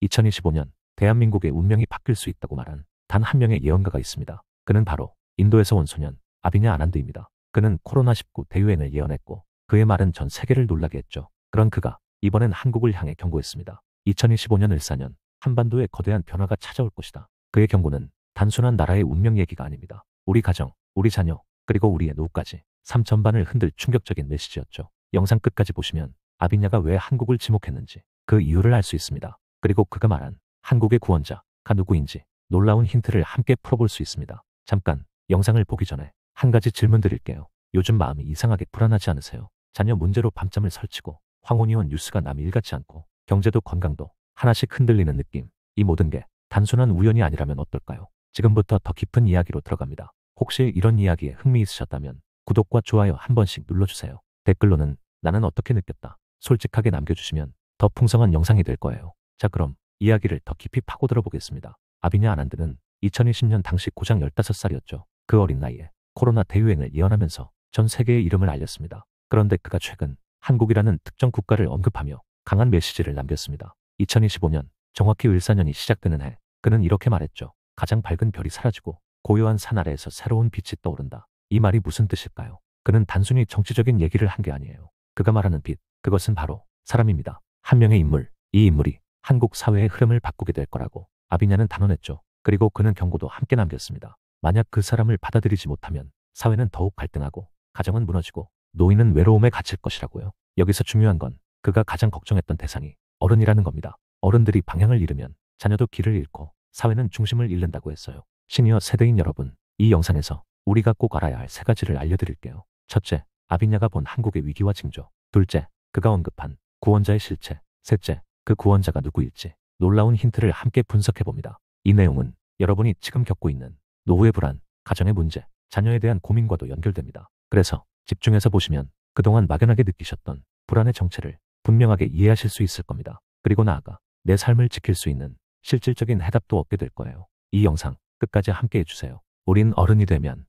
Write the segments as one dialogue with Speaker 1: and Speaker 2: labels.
Speaker 1: 2025년 대한민국의 운명이 바뀔 수 있다고 말한 단 한 명의 예언가가 있습니다. 그는 바로 인도에서 온 소년 아비냐 아난드입니다. 그는 코로나19 대유행을 예언했고 그의 말은 전 세계를 놀라게 했죠. 그런 그가 이번엔 한국을 향해 경고했습니다. 2025년 을사년 한반도에 거대한 변화가 찾아올 것이다. 그의 경고는 단순한 나라의 운명 얘기가 아닙니다. 우리 가정, 우리 자녀, 그리고 우리의 노후까지 삶 전반을 흔들 충격적인 메시지였죠. 영상 끝까지 보시면 아비냐가 왜 한국을 지목했는지 그 이유를 알 수 있습니다. 그리고 그가 말한 한국의 구원자가 누구인지 놀라운 힌트를 함께 풀어볼 수 있습니다. 잠깐 영상을 보기 전에 한 가지 질문 드릴게요. 요즘 마음이 이상하게 불안하지 않으세요? 자녀 문제로 밤잠을 설치고 황혼이 온 뉴스가 남 일 같지 않고 경제도 건강도 하나씩 흔들리는 느낌. 이 모든 게 단순한 우연이 아니라면 어떨까요? 지금부터 더 깊은 이야기로 들어갑니다. 혹시 이런 이야기에 흥미 있으셨다면 구독과 좋아요 한 번씩 눌러주세요. 댓글로는 나는 어떻게 느꼈다 솔직하게 남겨주시면 더 풍성한 영상이 될 거예요. 자, 그럼 이야기를 더 깊이 파고들어 보겠습니다. 아비냐 아난드는 2020년 당시 고작 15살이었죠. 그 어린 나이에 코로나 대유행을 예언하면서 전 세계에 이름을 알렸습니다. 그런데 그가 최근 한국이라는 특정 국가를 언급하며 강한 메시지를 남겼습니다. 2025년, 정확히 을사년이 시작되는 해, 그는 이렇게 말했죠. 가장 밝은 별이 사라지고 고요한 산 아래에서 새로운 빛이 떠오른다. 이 말이 무슨 뜻일까요? 그는 단순히 정치적인 얘기를 한 게 아니에요. 그가 말하는 빛, 그것은 바로 사람입니다. 한 명의 인물, 이 인물이 한국 사회의 흐름을 바꾸게 될 거라고 아비냐는 단언했죠. 그리고 그는 경고도 함께 남겼습니다. 만약 그 사람을 받아들이지 못하면 사회는 더욱 갈등하고 가정은 무너지고 노인은 외로움에 갇힐 것이라고요. 여기서 중요한 건 그가 가장 걱정했던 대상이 어른이라는 겁니다. 어른들이 방향을 잃으면 자녀도 길을 잃고 사회는 중심을 잃는다고 했어요. 시니어 세대인 여러분, 이 영상에서 우리가 꼭 알아야 할 세 가지를 알려드릴게요. 첫째, 아비냐가 본 한국의 위기와 징조. 둘째, 그가 언급한 구원자의 실체. 셋째, 그 구원자가 누구일지 놀라운 힌트를 함께 분석해봅니다. 이 내용은 여러분이 지금 겪고 있는 노후의 불안, 가정의 문제, 자녀에 대한 고민과도 연결됩니다. 그래서 집중해서 보시면 그동안 막연하게 느끼셨던 불안의 정체를 분명하게 이해하실 수 있을 겁니다. 그리고 나아가 내 삶을 지킬 수 있는 실질적인 해답도 얻게 될 거예요. 이 영상 끝까지 함께 해주세요. 우린 어른이 되면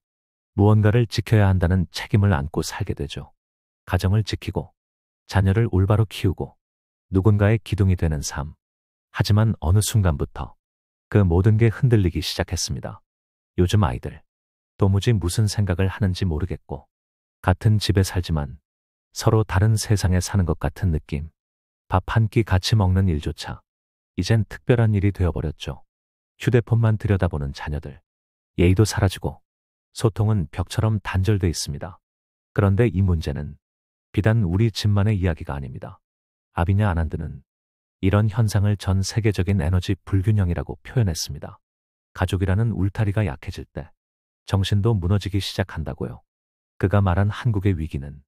Speaker 1: 무언가를 지켜야 한다는 책임을 안고 살게 되죠. 가정을 지키고 자녀를 올바로 키우고 누군가의 기둥이 되는 삶. 하지만 어느 순간부터 그 모든 게 흔들리기 시작했습니다. 요즘 아이들 도무지 무슨 생각을 하는지 모르겠고 같은 집에 살지만 서로 다른 세상에 사는 것 같은 느낌. 밥 한 끼 같이 먹는 일조차 이젠 특별한 일이 되어버렸죠. 휴대폰만 들여다보는 자녀들. 예의도 사라지고 소통은 벽처럼 단절돼 있습니다. 그런데 이 문제는 비단 우리 집만의 이야기가 아닙니다. 아비냐 아난드는 이런 현상을 전 세계적인 에너지 불균형이라고 표현했습니다. 가족이라는 울타리가 약해질 때 정신도 무너지기 시작한다고요. 그가 말한 한국의 위기는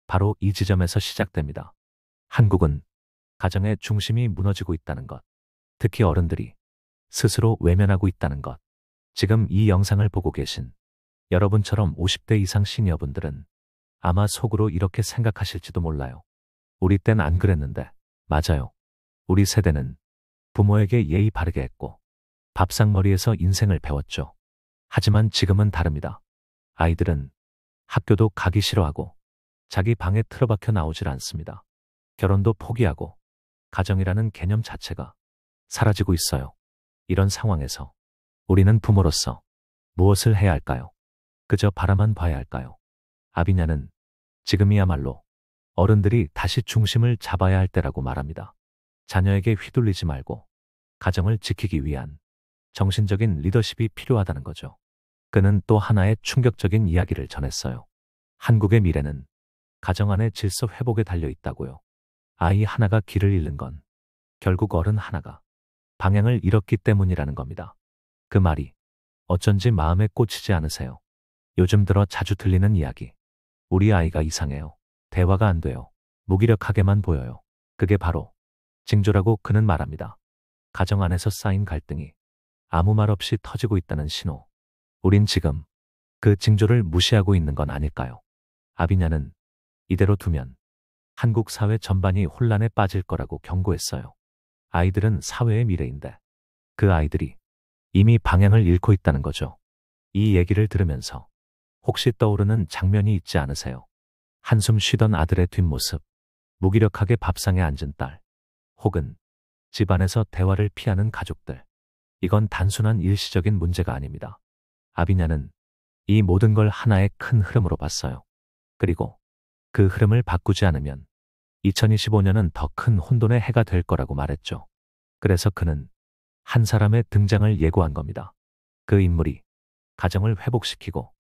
Speaker 1: 바로 이 지점에서 시작됩니다. 한국은 가정의 중심이 무너지고 있다는 것, 특히 어른들이 스스로 외면하고 있다는 것. 지금 이 영상을 보고 계신 여러분처럼 50대 이상 시니어분들은 아마 속으로 이렇게 생각하실지도 몰라요. 우리 땐 안 그랬는데. 맞아요. 우리 세대는 부모에게 예의 바르게 했고 밥상머리에서 인생을 배웠죠. 하지만 지금은 다릅니다. 아이들은 학교도 가기 싫어하고 자기 방에 틀어박혀 나오질 않습니다. 결혼도 포기하고 가정이라는 개념 자체가 사라지고 있어요. 이런 상황에서 우리는 부모로서 무엇을 해야 할까요? 그저 바라만 봐야 할까요? 아비냐는 지금이야말로 어른들이 다시 중심을 잡아야 할 때라고 말합니다. 자녀에게 휘둘리지 말고 가정을 지키기 위한 정신적인 리더십이 필요하다는 거죠. 그는 또 하나의 충격적인 이야기를 전했어요. 한국의 미래는 가정 안의 질서 회복에 달려 있다고요. 아이 하나가 길을 잃는 건 결국 어른 하나가 방향을 잃었기 때문이라는 겁니다. 그 말이 어쩐지 마음에 꽂히지 않으세요? 요즘 들어 자주 들리는 이야기. 우리 아이가 이상해요. 대화가 안 돼요. 무기력하게만 보여요. 그게 바로 징조라고 그는 말합니다. 가정 안에서 쌓인 갈등이 아무 말 없이 터지고 있다는 신호. 우린 지금 그 징조를 무시하고 있는 건 아닐까요? 아비냐는 이대로 두면 한국 사회 전반이 혼란에 빠질 거라고 경고했어요. 아이들은 사회의 미래인데 그 아이들이 이미 방향을 잃고 있다는 거죠. 이 얘기를 들으면서 혹시 떠오르는 장면이 있지 않으세요? 한숨 쉬던 아들의 뒷모습, 무기력하게 밥상에 앉은 딸, 혹은 집안에서 대화를 피하는 가족들. 이건 단순한 일시적인 문제가 아닙니다. 아비냐는 이 모든 걸 하나의 큰 흐름으로 봤어요. 그리고 그 흐름을 바꾸지 않으면 2025년은 더 큰 혼돈의 해가 될 거라고 말했죠. 그래서 그는 한 사람의 등장을 예고한 겁니다. 그 인물이 가정을 회복시키고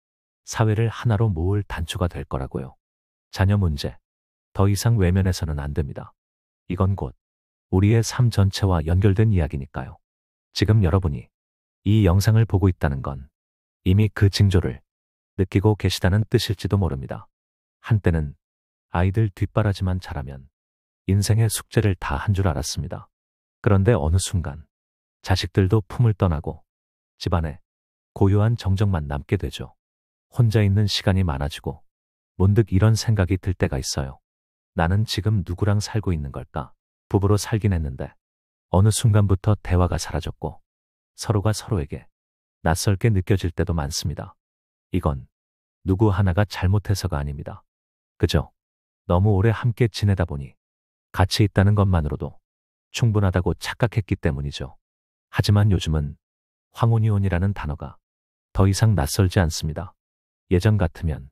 Speaker 1: 사회를 하나로 모을 단초가 될 거라고요. 자녀 문제, 더 이상 외면해서는 안 됩니다. 이건 곧 우리의 삶 전체와 연결된 이야기니까요. 지금 여러분이 이 영상을 보고 있다는 건 이미 그 징조를 느끼고 계시다는 뜻일지도 모릅니다. 한때는 아이들 뒷바라지만 잘하면 인생의 숙제를 다 한 줄 알았습니다. 그런데 어느 순간 자식들도 품을 떠나고 집안에 고요한 정적만 남게 되죠. 혼자 있는 시간이 많아지고 문득 이런 생각이 들 때가 있어요. 나는 지금 누구랑 살고 있는 걸까? 부부로 살긴 했는데 어느 순간부터 대화가 사라졌고 서로가 서로에게 낯설게 느껴질 때도 많습니다. 이건 누구 하나가 잘못해서가 아닙니다. 그저 너무 오래 함께 지내다 보니 같이 있다는 것만으로도 충분하다고 착각했기 때문이죠. 하지만 요즘은 황혼이혼이라는 단어가 더 이상 낯설지 않습니다. 예전 같으면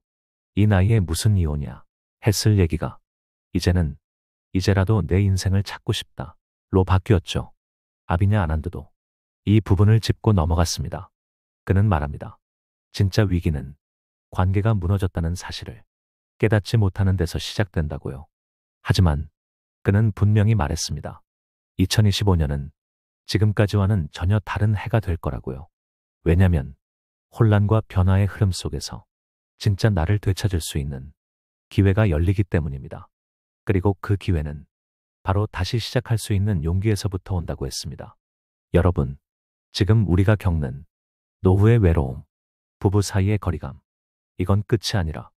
Speaker 1: 이 나이에 무슨 이혼이야 했을 얘기가 이제는 이제라도 내 인생을 찾고 싶다로 바뀌었죠. 아비냐 아난드도 이 부분을 짚고 넘어갔습니다. 그는 말합니다. 진짜 위기는 관계가 무너졌다는 사실을 깨닫지 못하는 데서 시작된다고요. 하지만 그는 분명히 말했습니다. 2025년은 지금까지와는 전혀 다른 해가 될 거라고요. 왜냐면 혼란과 변화의 흐름 속에서 진짜 나를 되찾을 수 있는 기회가 열리기 때문입니다. 그리고 그 기회는 바로 다시 시작할 수 있는 용기에서부터 온다고 했습니다. 여러분, 지금 우리가 겪는 노후의 외로움, 부부 사이의 거리감, 이건 끝이 아니라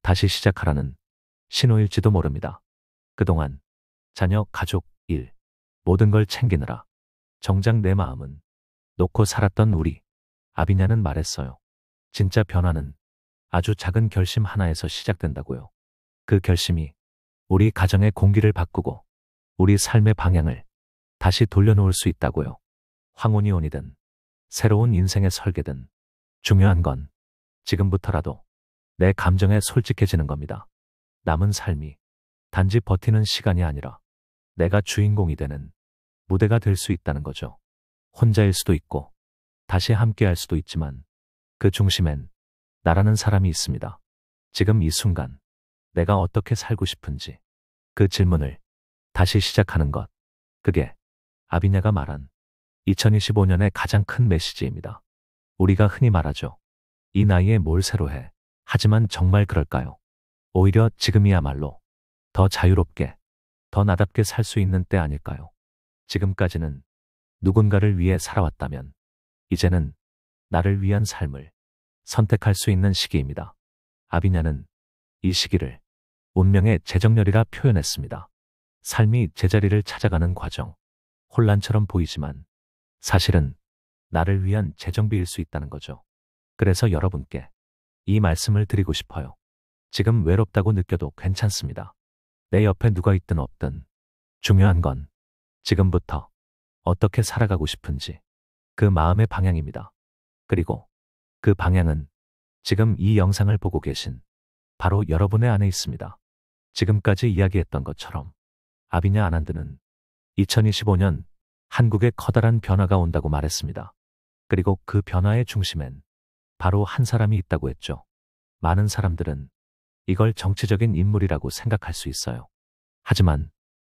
Speaker 1: 다시 시작하라는 신호일지도 모릅니다. 그동안 자녀, 가족, 일, 모든 걸 챙기느라 정작 내 마음은 놓고 살았던 우리, 아비냐는 말했어요. 진짜 변화는 아주 작은 결심 하나에서 시작된다고요. 그 결심이 우리 가정의 공기를 바꾸고 우리 삶의 방향을 다시 돌려놓을 수 있다고요. 황혼이혼이든 새로운 인생의 설계든 중요한 건 지금부터라도 내 감정에 솔직해지는 겁니다. 남은 삶이 단지 버티는 시간이 아니라 내가 주인공이 되는 무대가 될 수 있다는 거죠. 혼자일 수도 있고 다시 함께할 수도 있지만 그 중심엔 나라는 사람이 있습니다. 지금 이 순간 내가 어떻게 살고 싶은지 그 질문을 다시 시작하는 것. 그게 아비냐가 말한 2025년의 가장 큰 메시지입니다. 우리가 흔히 말하죠. 이 나이에 뭘 새로 해. 하지만 정말 그럴까요? 오히려 지금이야말로 더 자유롭게, 더 나답게 살 수 있는 때 아닐까요? 지금까지는 누군가를 위해 살아왔다면 이제는 나를 위한 삶을 선택할 수 있는 시기입니다. 아비냐는 이 시기를 운명의 재정렬이라 표현했습니다. 삶이 제자리를 찾아가는 과정, 혼란처럼 보이지만 사실은 나를 위한 재정비일 수 있다는 거죠. 그래서 여러분께 이 말씀을 드리고 싶어요. 지금 외롭다고 느껴도 괜찮습니다. 내 옆에 누가 있든 없든 중요한 건 지금부터 어떻게 살아가고 싶은지 그 마음의 방향입니다. 그리고 그 방향은 지금 이 영상을 보고 계신 바로 여러분의 안에 있습니다. 지금까지 이야기했던 것처럼 아비냐 아난드는 2025년 한국에 커다란 변화가 온다고 말했습니다. 그리고 그 변화의 중심엔 바로 한 사람이 있다고 했죠. 많은 사람들은 이걸 정치적인 인물이라고 생각할 수 있어요. 하지만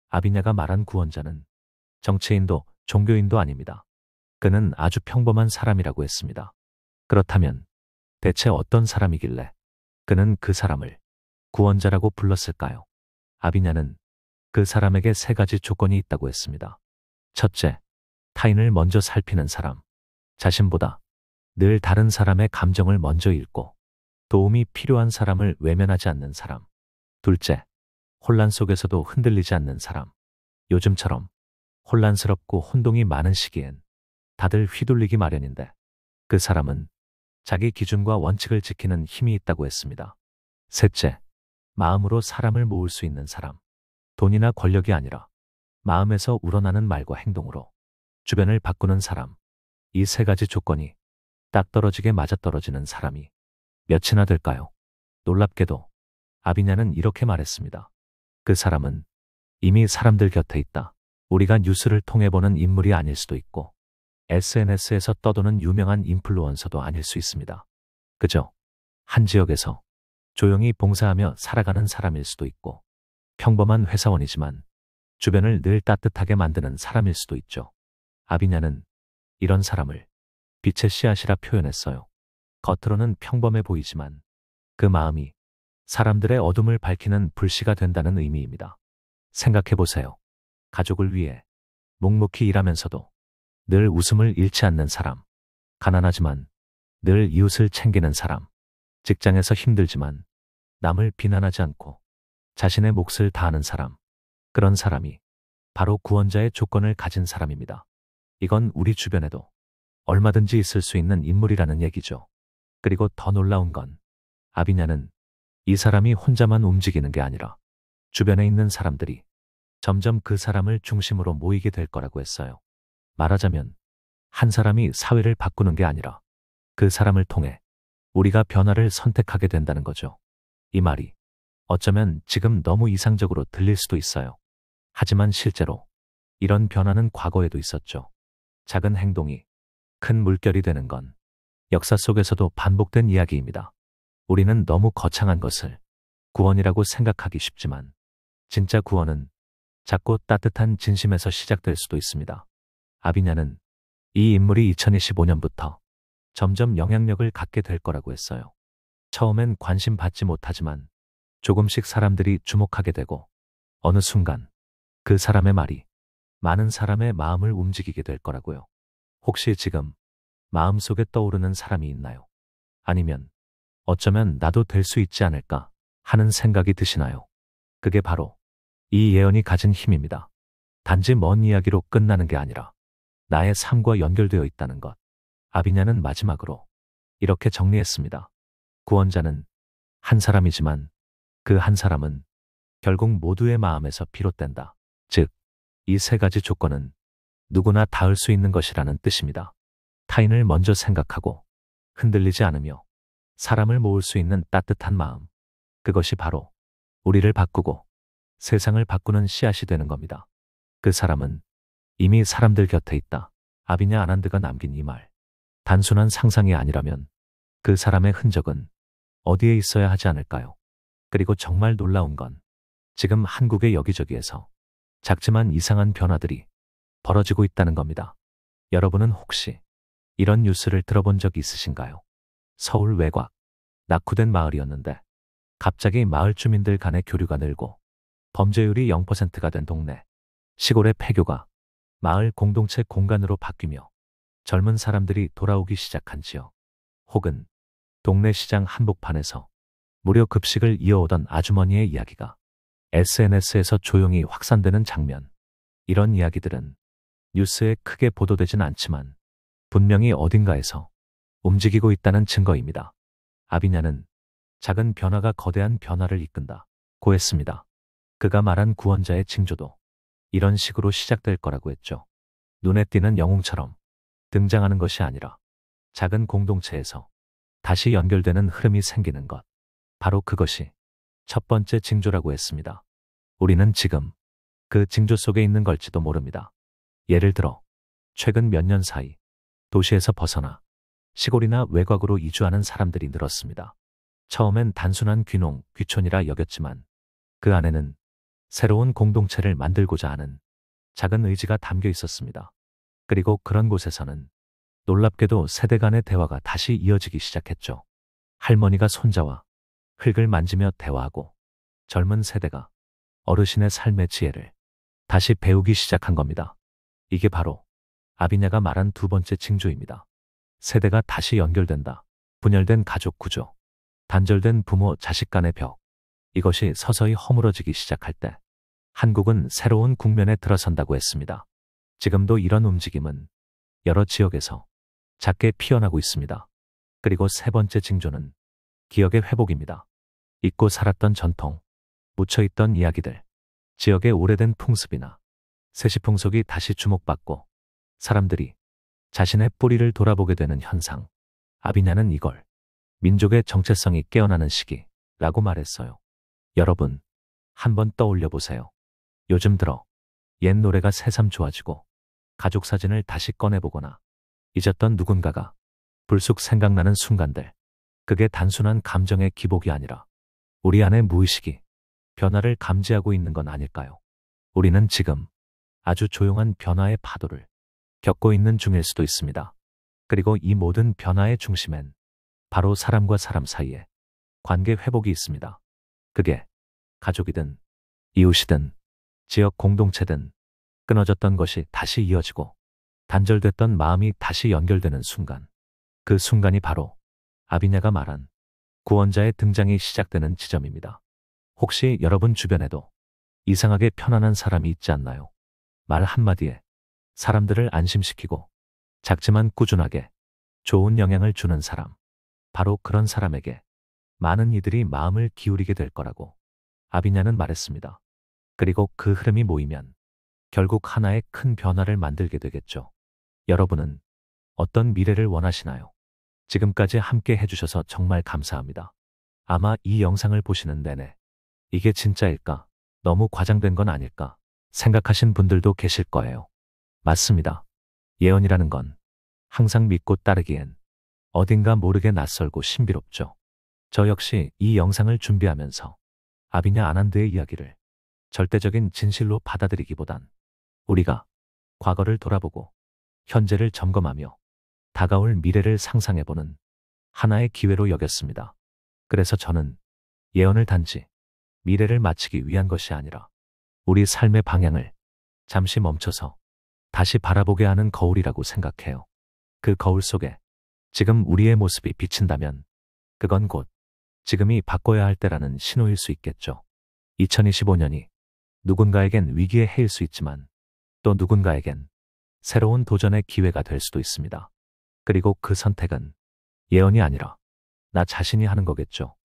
Speaker 1: 아비냐가 말한 구원자는 정치인도 종교인도 아닙니다. 그는 아주 평범한 사람이라고 했습니다. 그렇다면 대체 어떤 사람이길래 그는 그 사람을 구원자라고 불렀을까요? 아비냐는 그 사람에게 세 가지 조건이 있다고 했습니다. 첫째, 타인을 먼저 살피는 사람. 자신보다 늘 다른 사람의 감정을 먼저 읽고 도움이 필요한 사람을 외면하지 않는 사람. 둘째, 혼란 속에서도 흔들리지 않는 사람. 요즘처럼 혼란스럽고 혼동이 많은 시기엔 다들 휘둘리기 마련인데 그 사람은 자기 기준과 원칙을 지키는 힘이 있다고 했습니다. 셋째, 마음으로 사람을 모을 수 있는 사람. 돈이나 권력이 아니라 마음에서 우러나는 말과 행동으로 주변을 바꾸는 사람. 이 세 가지 조건이 딱 떨어지게 맞아떨어지는 사람이 몇이나 될까요? 놀랍게도 아비냐는 이렇게 말했습니다. 그 사람은 이미 사람들 곁에 있다. 우리가 뉴스를 통해 보는 인물이 아닐 수도 있고 SNS에서 떠도는 유명한 인플루언서도 아닐 수 있습니다. 그저 한 지역에서 조용히 봉사하며 살아가는 사람일 수도 있고 평범한 회사원이지만 주변을 늘 따뜻하게 만드는 사람일 수도 있죠. 아비냐는 이런 사람을 빛의 씨앗이라 표현했어요. 겉으로는 평범해 보이지만 그 마음이 사람들의 어둠을 밝히는 불씨가 된다는 의미입니다. 생각해 보세요. 가족을 위해 묵묵히 일하면서도 늘 웃음을 잃지 않는 사람. 가난하지만 늘 이웃을 챙기는 사람. 직장에서 힘들지만 남을 비난하지 않고 자신의 몫을 다하는 사람. 그런 사람이 바로 구원자의 조건을 가진 사람입니다. 이건 우리 주변에도 얼마든지 있을 수 있는 인물이라는 얘기죠. 그리고 더 놀라운 건 아비냐는 이 사람이 혼자만 움직이는 게 아니라 주변에 있는 사람들이 점점 그 사람을 중심으로 모이게 될 거라고 했어요. 말하자면 한 사람이 사회를 바꾸는 게 아니라 그 사람을 통해 우리가 변화를 선택하게 된다는 거죠. 이 말이 어쩌면 지금 너무 이상적으로 들릴 수도 있어요. 하지만 실제로 이런 변화는 과거에도 있었죠. 작은 행동이 큰 물결이 되는 건 역사 속에서도 반복된 이야기입니다. 우리는 너무 거창한 것을 구원이라고 생각하기 쉽지만 진짜 구원은 작고 따뜻한 진심에서 시작될 수도 있습니다. 아비냐는 이 인물이 2025년부터 점점 영향력을 갖게 될 거라고 했어요. 처음엔 관심 받지 못하지만 조금씩 사람들이 주목하게 되고 어느 순간 그 사람의 말이 많은 사람의 마음을 움직이게 될 거라고요. 혹시 지금 마음속에 떠오르는 사람이 있나요? 아니면 어쩌면 나도 될 수 있지 않을까 하는 생각이 드시나요? 그게 바로 이 예언이 가진 힘입니다. 단지 먼 이야기로 끝나는 게 아니라 나의 삶과 연결되어 있다는 것. 아비냐는 마지막으로 이렇게 정리했습니다. 구원자는 한 사람이지만 그 한 사람은 결국 모두의 마음에서 비롯된다. 즉, 이 세 가지 조건은 누구나 닿을 수 있는 것이라는 뜻입니다. 타인을 먼저 생각하고 흔들리지 않으며 사람을 모을 수 있는 따뜻한 마음. 그것이 바로 우리를 바꾸고 세상을 바꾸는 씨앗이 되는 겁니다. 그 사람은 이미 사람들 곁에 있다. 아비냐 아난드가 남긴 이 말. 단순한 상상이 아니라면 그 사람의 흔적은 어디에 있어야 하지 않을까요? 그리고 정말 놀라운 건 지금 한국의 여기저기에서 작지만 이상한 변화들이 벌어지고 있다는 겁니다. 여러분은 혹시 이런 뉴스를 들어본 적 있으신가요? 서울 외곽, 낙후된 마을이었는데 갑자기 마을 주민들 간의 교류가 늘고 범죄율이 0%가 된 동네. 시골의 폐교가 마을 공동체 공간으로 바뀌며 젊은 사람들이 돌아오기 시작한 지역. 혹은 동네 시장 한복판에서 무료 급식을 이어오던 아주머니의 이야기가 SNS에서 조용히 확산되는 장면. 이런 이야기들은 뉴스에 크게 보도되진 않지만 분명히 어딘가에서 움직이고 있다는 증거입니다. 아비냐는 작은 변화가 거대한 변화를 이끈다 고 했습니다. 그가 말한 구원자의 징조도 이런 식으로 시작될 거라고 했죠. 눈에 띄는 영웅처럼 등장하는 것이 아니라 작은 공동체에서 다시 연결되는 흐름이 생기는 것. 바로 그것이 첫 번째 징조라고 했습니다. 우리는 지금 그 징조 속에 있는 걸지도 모릅니다. 예를 들어 최근 몇 년 사이 도시에서 벗어나 시골이나 외곽으로 이주하는 사람들이 늘었습니다. 처음엔 단순한 귀농, 귀촌이라 여겼지만 그 안에는 새로운 공동체를 만들고자 하는 작은 의지가 담겨 있었습니다. 그리고 그런 곳에서는 놀랍게도 세대 간의 대화가 다시 이어지기 시작했죠. 할머니가 손자와 흙을 만지며 대화하고 젊은 세대가 어르신의 삶의 지혜를 다시 배우기 시작한 겁니다. 이게 바로 아비냐가 말한 두 번째 징조입니다. 세대가 다시 연결된다. 분열된 가족 구조, 단절된 부모 자식 간의 벽. 이것이 서서히 허물어지기 시작할 때 한국은 새로운 국면에 들어선다고 했습니다. 지금도 이런 움직임은 여러 지역에서 작게 피어나고 있습니다. 그리고 세 번째 징조는 기억의 회복입니다. 잊고 살았던 전통, 묻혀있던 이야기들, 지역의 오래된 풍습이나 세시풍속이 다시 주목받고 사람들이 자신의 뿌리를 돌아보게 되는 현상. 아비냐는 이걸 민족의 정체성이 깨어나는 시기라고 말했어요. 여러분, 한번 떠올려 보세요. 요즘 들어 옛 노래가 새삼 좋아지고 가족 사진을 다시 꺼내보거나 잊었던 누군가가 불쑥 생각나는 순간들. 그게 단순한 감정의 기복이 아니라 우리 안의 무의식이 변화를 감지하고 있는 건 아닐까요? 우리는 지금 아주 조용한 변화의 파도를 겪고 있는 중일 수도 있습니다. 그리고 이 모든 변화의 중심엔 바로 사람과 사람 사이에 관계 회복이 있습니다. 그게 가족이든 이웃이든 지역 공동체든 끊어졌던 것이 다시 이어지고 단절됐던 마음이 다시 연결되는 순간. 그 순간이 바로 아비냐가 말한 구원자의 등장이 시작되는 지점입니다. 혹시 여러분 주변에도 이상하게 편안한 사람이 있지 않나요? 말 한마디에 사람들을 안심시키고 작지만 꾸준하게 좋은 영향을 주는 사람. 바로 그런 사람에게 많은 이들이 마음을 기울이게 될 거라고 아비냐는 말했습니다. 그리고 그 흐름이 모이면 결국 하나의 큰 변화를 만들게 되겠죠. 여러분은 어떤 미래를 원하시나요? 지금까지 함께 해주셔서 정말 감사합니다. 아마 이 영상을 보시는 내내 이게 진짜일까? 너무 과장된 건 아닐까? 생각하신 분들도 계실 거예요. 맞습니다. 예언이라는 건 항상 믿고 따르기엔 어딘가 모르게 낯설고 신비롭죠. 저 역시 이 영상을 준비하면서 아비냐 아난드의 이야기를 절대적인 진실로 받아들이기보단 우리가 과거를 돌아보고 현재를 점검하며 다가올 미래를 상상해보는 하나의 기회로 여겼습니다. 그래서 저는 예언을 단지 미래를 맞추기 위한 것이 아니라 우리 삶의 방향을 잠시 멈춰서 다시 바라보게 하는 거울이라고 생각해요. 그 거울 속에 지금 우리의 모습이 비친다면 그건 곧 지금이 바꿔야 할 때라는 신호일 수 있겠죠. 2025년이 누군가에겐 위기의 해일 수 있지만 또 누군가에겐 새로운 도전의 기회가 될 수도 있습니다. 그리고 그 선택은 예언이 아니라 나 자신이 하는 거겠죠.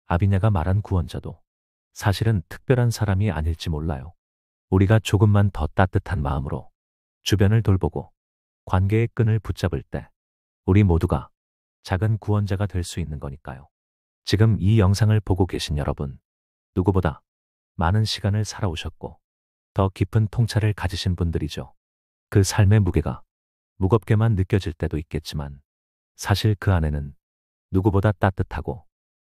Speaker 1: 아비냐가 말한 구원자도 사실은 특별한 사람이 아닐지 몰라요. 우리가 조금만 더 따뜻한 마음으로 주변을 돌보고 관계의 끈을 붙잡을 때 우리 모두가 작은 구원자가 될 수 있는 거니까요. 지금 이 영상을 보고 계신 여러분, 누구보다 많은 시간을 살아오셨고 더 깊은 통찰을 가지신 분들이죠. 그 삶의 무게가 무겁게만 느껴질 때도 있겠지만 사실 그 안에는 누구보다 따뜻하고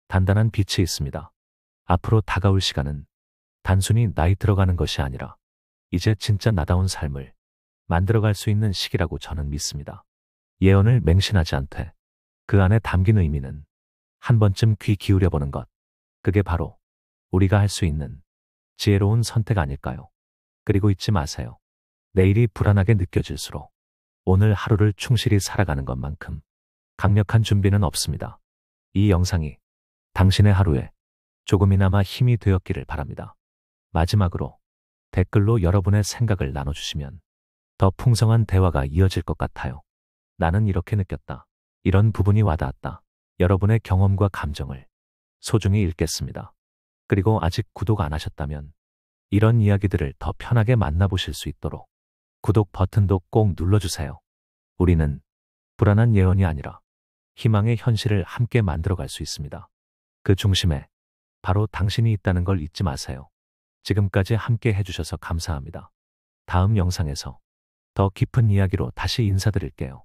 Speaker 1: 단단한 빛이 있습니다. 앞으로 다가올 시간은 단순히 나이 들어가는 것이 아니라 이제 진짜 나다운 삶을 만들어갈 수 있는 시기라고 저는 믿습니다. 예언을 맹신하지 않되 그 안에 담긴 의미는 한 번쯤 귀 기울여보는 것. 그게 바로 우리가 할 수 있는 지혜로운 선택 아닐까요? 그리고 잊지 마세요. 내일이 불안하게 느껴질수록 오늘 하루를 충실히 살아가는 것만큼 강력한 준비는 없습니다. 이 영상이 당신의 하루에 조금이나마 힘이 되었기를 바랍니다. 마지막으로 댓글로 여러분의 생각을 나눠주시면 더 풍성한 대화가 이어질 것 같아요. 나는 이렇게 느꼈다. 이런 부분이 와닿았다. 여러분의 경험과 감정을 소중히 읽겠습니다. 그리고 아직 구독 안 하셨다면 이런 이야기들을 더 편하게 만나보실 수 있도록 구독 버튼도 꼭 눌러주세요. 우리는 불안한 예언이 아니라 희망의 현실을 함께 만들어갈 수 있습니다. 그 중심에 바로 당신이 있다는 걸 잊지 마세요. 지금까지 함께 해주셔서 감사합니다. 다음 영상에서 더 깊은 이야기로 다시 인사드릴게요.